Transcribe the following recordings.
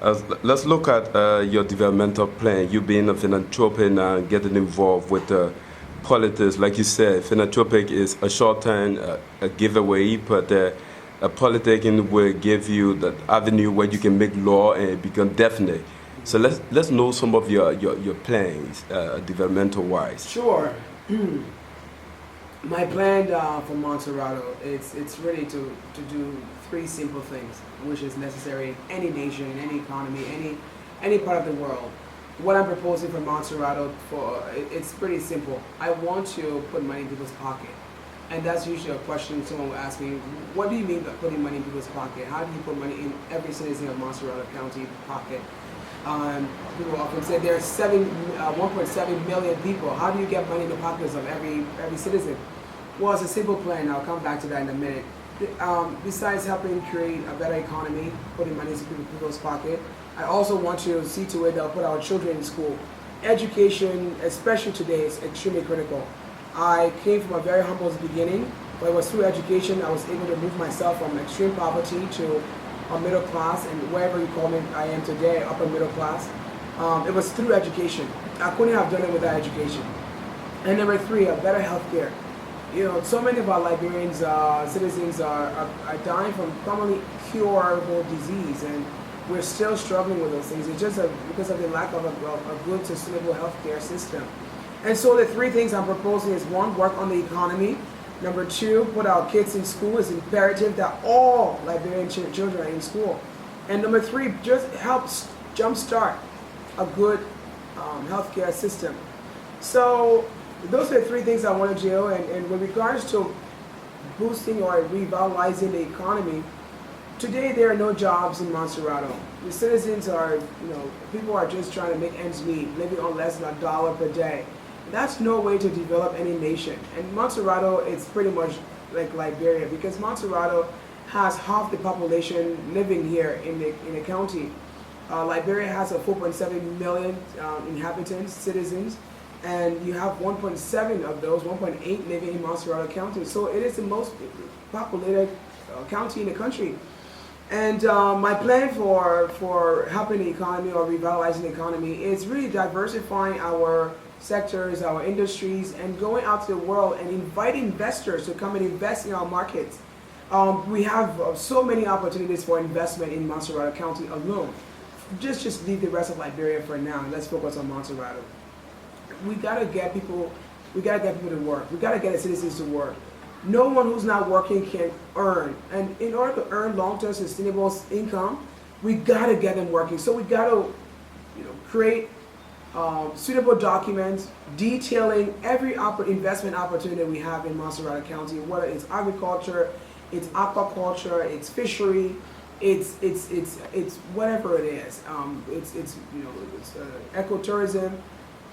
Let's look at your developmental plan. You being a philanthropist and getting involved with politics. Like you said, philanthropic is a short-term a giveaway, but a politicking will give you the avenue where you can make law and become definite. So let's know some of your plans, developmental-wise. Sure. My plan for Montserrado, it's really to do three simple things, which is necessary in any nation, in any economy, any part of the world. What I'm proposing for Montserrado, it's pretty simple. I want to put money in people's pocket. And that's usually a question someone will ask me, what do you mean by putting money in people's pocket? How do you put money in every citizen of Montserrado County pocket? People often say there's 1.7 million people. How do you get money in the pockets of every citizen? Well, it's a simple plan. I'll come back to that in a minute. Besides helping create a better economy, putting money into people's pocket, I also want to see to it that I'll put our children in school. Education, especially today, is extremely critical. I came from a very humble beginning, but it was through education I was able to move myself from extreme poverty to a middle class, and wherever you call me, I am today, upper middle class. It was through education. I couldn't have done it without education. And number three, a better health care. You know, so many of our Liberians, citizens are dying from commonly curable disease, and we're still struggling with those things. It's just because of the lack of a good, sustainable healthcare system. And so the three things I'm proposing is one, work on the economy. Number two, put our kids in school. It's imperative that all Liberian children are in school. And number three, just help jumpstart a good healthcare system. So those are the three things I want to do. And with regards to boosting or revitalizing the economy, today there are no jobs in Montserrado. The citizens are, people are just trying to make ends meet, living on less than $1 per day. That's no way to develop any nation. And Montserrado is pretty much like Liberia, because Montserrado has half the population living here in the county. Liberia has a 4.7 million inhabitants, citizens, and you have 1.7 of those, 1.8 living in Montserrado County. So it is the most populated county in the country. And my plan for helping the economy or revitalizing the economy is really diversifying our sectors, our industries, and going out to the world and inviting investors to come and invest in our markets. We have so many opportunities for investment in Montserrado County alone. Just leave the rest of Liberia for now and let's focus on Montserrado. We gotta get people to work. We gotta get the citizens to work. No one who's not working can earn. And in order to earn long-term sustainable income, we gotta get them working. So we gotta, create suitable documents detailing every investment opportunity we have in Montserrado County, whether it's agriculture, it's aquaculture, it's fishery, it's whatever it is. It's ecotourism.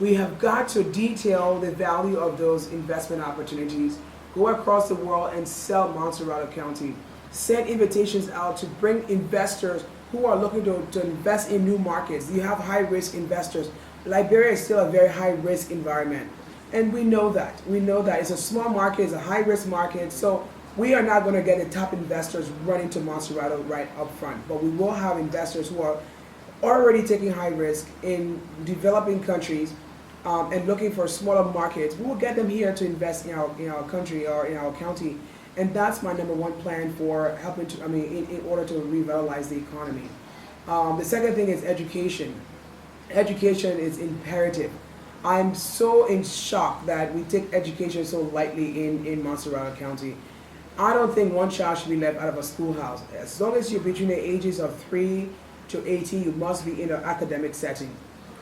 We have got to detail the value of those investment opportunities, go across the world and sell Montserrado County, send invitations out to bring investors who are looking to invest in new markets. You have high-risk investors. Liberia is still a very high-risk environment, and we know that. We know that it's a small market, it's a high-risk market, so we are not going to get the top investors running to Montserrado right up front, but we will have investors who are already taking high risk in developing countries and looking for smaller markets. We will get them here to invest in our country or in our county, and that's my number one plan for helping to, in order to revitalize the economy. The second thing is education. Education is imperative. I'm so in shock that we take education so lightly in Montserrado County. I don't think one child should be left out of a schoolhouse. As long as you're between the ages of 3 to 18, you must be in an academic setting.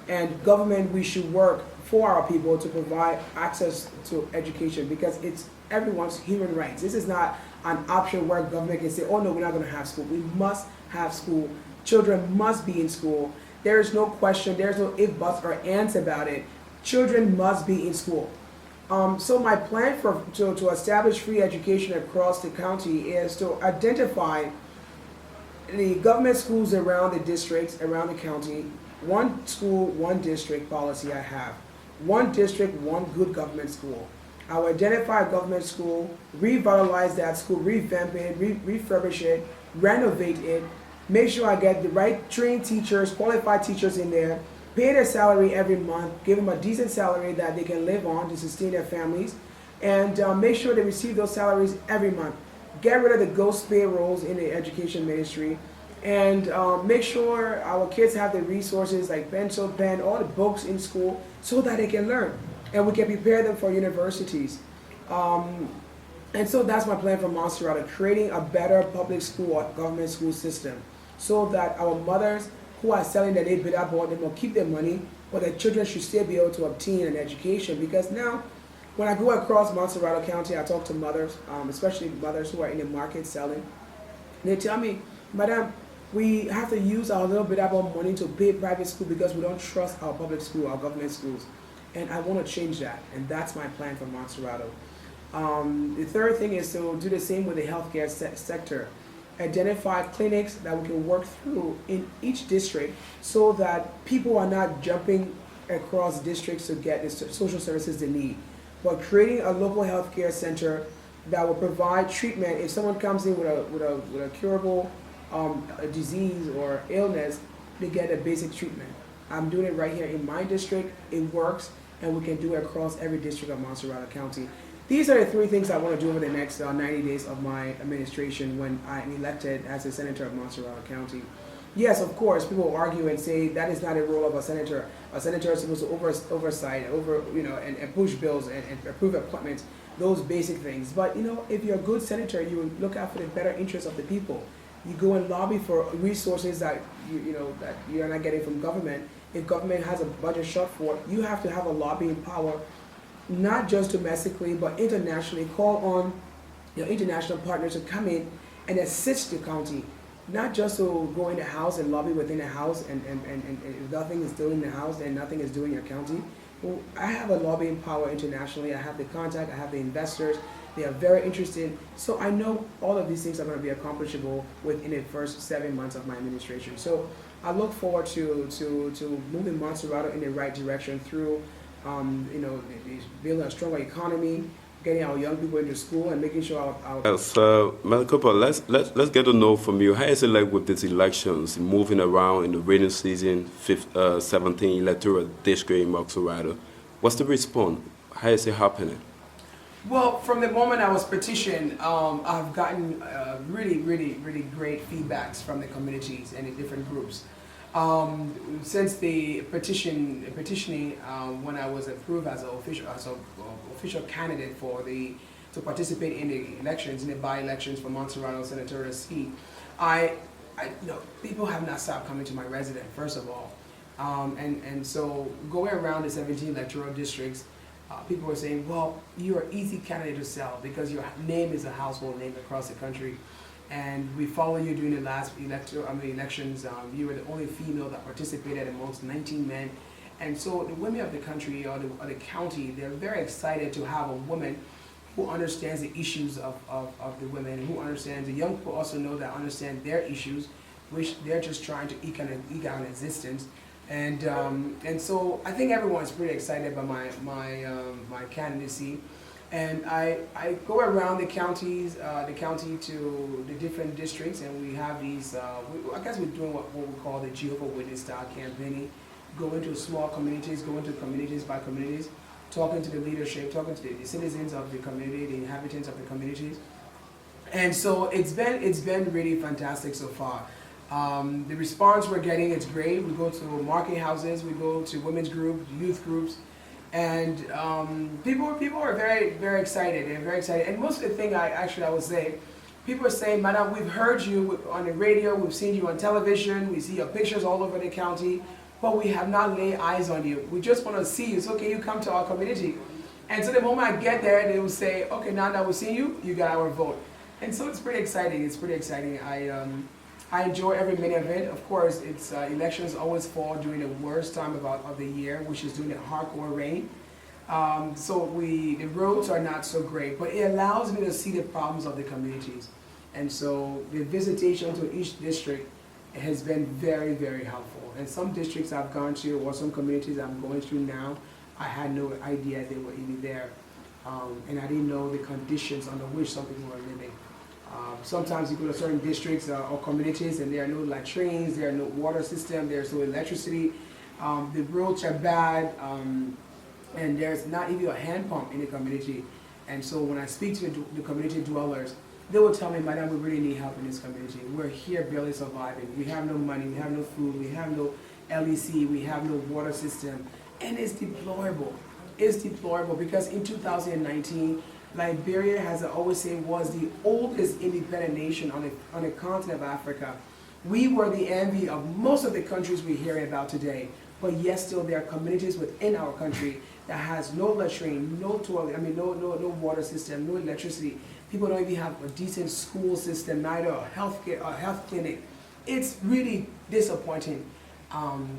And government, we should work for our people to provide access to education, because it's everyone's human rights. This is not an option where government can say, oh no, we're not going to have school. We must have school. Children must be in school. There is no question, there's no if, buts, or ands about it. Children must be in school. So my plan to establish free education across the county is to identify the government schools around the districts, around the county. One school, one district policy I have. One district, one good government school. I will identify a government school, revitalize that school, revamp it, refurbish it, renovate it, make sure I get the right trained teachers, qualified teachers in there, pay their salary every month, give them a decent salary that they can live on to sustain their families, and make sure they receive those salaries every month. Get rid of the ghost payrolls in the education ministry, and make sure our kids have the resources like pencil, pen, all the books in school so that they can learn, and we can prepare them for universities. And so that's my plan for Montserrat, creating a better public school or government school system so that our mothers who are selling their bid about them will keep their money, but their children should still be able to obtain an education. Because now, when I go across Montserrat County, I talk to mothers, especially mothers who are in the market selling. They tell me, Madam, we have to use our little bit of our money to pay private school because we don't trust our public school, our government schools. And I want to change that, and that's my plan for Montserrat. The third thing is to do the same with the healthcare sector. Identify clinics that we can work through in each district so that people are not jumping across districts to get the social services they need, but creating a local healthcare center that will provide treatment. If someone comes in with a curable disease or illness, they get a basic treatment. I'm doing it right here in my district. It works, and we can do it across every district of Montserrat County. These are the three things I want to do over the next 90 days of my administration when I'm elected as a senator of Montserrat County. Yes, of course, people argue and say that is not a role of a senator. A senator is supposed to oversight, and push bills and approve appointments, those basic things. But if you're a good senator, you look out for the better interests of the people. You go and lobby for resources that that you're not getting from government. If government has a budget shortfall, you have to have a lobbying power, not just domestically, but internationally. Call on your international partners to come in and assist the county, not just to go in the house and lobby within the house, and if nothing is doing in the house and nothing is doing in your county. Well, I have a lobbying power internationally. I have the contact, I have the investors. They are very interested. So I know all of these things are going to be accomplishable within the first 7 months of my administration. So I look forward to moving Montserrat in the right direction through building a stronger economy, getting our young people into school, and making sure our So, Madam Cooper, let's get to know from you. How is it like with these elections, moving around in the rainy season, 17 electoral district in Montserrat? What's the response? How is it happening? Well, from the moment I was petitioned, I've gotten really, really, really great feedbacks from the communities and the different groups. Since the petitioning, when I was approved as an official candidate to participate in the elections, in the by-elections for Montserrat senatorial seat, people have not stopped coming to my residence, first of all, and so going around the 17 electoral districts. People were saying, well, you're an easy candidate to sell because your name is a household name across the country. And we follow you during the last elections. You were the only female that participated amongst 19 men. And so the women of the country or the county, they're very excited to have a woman who understands the issues of the women, who understands, the young people also know that understand their issues, which they're just trying to eke out an existence. And so I think everyone's pretty excited by my candidacy, and I go around the county to the different districts, and we have these. I guess we're doing what we call the Jehovah Witness style campaigning. Go into small communities, go into communities by communities, talking to the leadership, talking to the citizens of the community, the inhabitants of the communities, and so it's been really fantastic so far. The response we're getting is great. We go to market houses, we go to women's groups, youth groups, and people are very, very excited. They're very excited. And most of the thing I would say, people are saying, Madam, we've heard you on the radio, we've seen you on television, we see your pictures all over the county, but we have not laid eyes on you. We just want to see you, so can you come to our community? And so the moment I get there, they will say, okay, now that we've seen you, you got our vote. And so it's pretty exciting. It's pretty exciting. I enjoy every minute of it. Of course, it's elections always fall during the worst time of the year, which is during the hardcore rain. So the roads are not so great, but it allows me to see the problems of the communities. And so the visitation to each district has been very, very helpful. And some districts I've gone to, or some communities I'm going through now, I had no idea they were even there. And I didn't know the conditions under which some people were living. Sometimes you go to certain districts or communities and there are no latrines, there are no water system, there's no electricity, the roads are bad, and there's not even a hand pump in the community. And so when I speak to the community dwellers, they will tell me, Madam, we really need help in this community. We're here barely surviving. We have no money, we have no food, we have no LEC, we have no water system. And it's deplorable. It's deplorable because in 2019, Liberia, as I always say, was the oldest independent nation on the continent of Africa. We were the envy of most of the countries we hear about today. But yet still there are communities within our country that has no latrine, no toilet, no water system, no electricity. People don't even have a decent school system, neither a health clinic. It's really disappointing.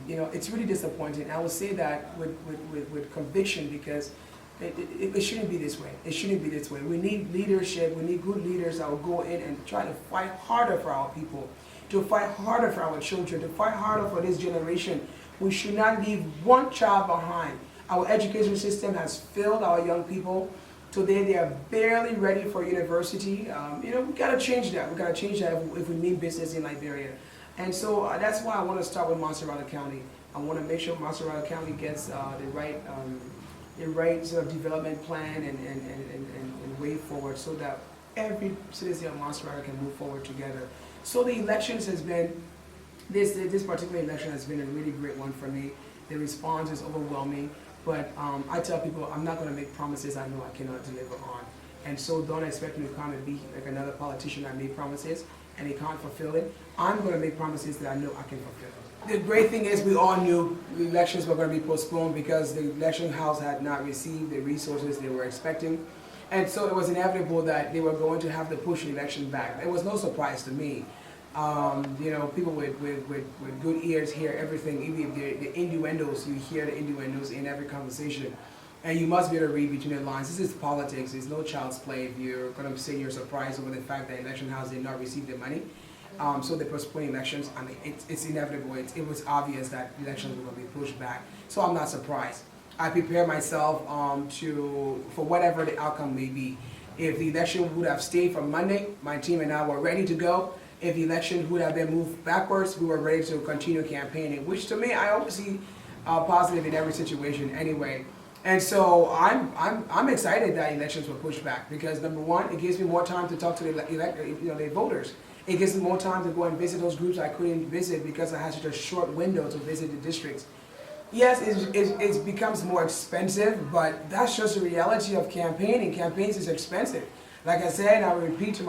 It's really disappointing. I will say that with conviction because it shouldn't be this way. It shouldn't be this way. We need leadership. We need good leaders that will go in and try to fight harder for our people, to fight harder for our children, to fight harder for this generation. We should not leave one child behind. Our education system has failed our young people. Today they are barely ready for university. We gotta change that. We gotta change that if we mean business in Liberia. And so that's why I want to start with Montserrat County. I want to make sure Montserrat County gets the right sort of development plan and way forward so that every citizen of Montserrat can move forward together. So the elections has been, this particular election has been a really great one for me. The response is overwhelming, but I tell people I'm not going to make promises I know I cannot deliver on. And so don't expect me to come and be like another politician that made promises and he can't fulfill it. I'm going to make promises that I know I can fulfill. The great thing is we all knew the elections were going to be postponed because the election house had not received the resources they were expecting. And so it was inevitable that they were going to have to push the election back. It was no surprise to me. People with good ears hear everything, even the innuendos, you hear the innuendos in every conversation. And you must be able to read between the lines. This is politics. It's no child's play if you're going to say you're surprised over the fact that the election house did not receive their money. So they postponed elections. I mean, it's inevitable. It was obvious that elections were going to be pushed back. So I'm not surprised. I prepare myself for whatever the outcome may be. If the election would have stayed from Monday, my team and I were ready to go. If the election would have been moved backwards, we were ready to continue campaigning, which to me, I always see positive in every situation anyway. And so I'm excited that elections were pushed back because number one, it gives me more time to talk to the voters. It gives me more time to go and visit those groups I couldn't visit because I had such a short window to visit the districts. Yes, it becomes more expensive, but that's just the reality of campaigning. Campaigns is expensive. Like I said, I repeat,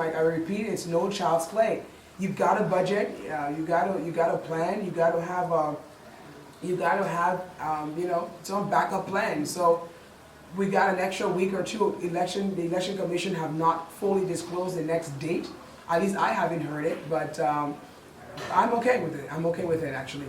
it's no child's play. You've got a budget, you got a plan, you got to have some backup plan. So we got an extra week or two. The election commission have not fully disclosed the next date. At least I haven't heard it, but I'm okay with it. I'm okay with it actually.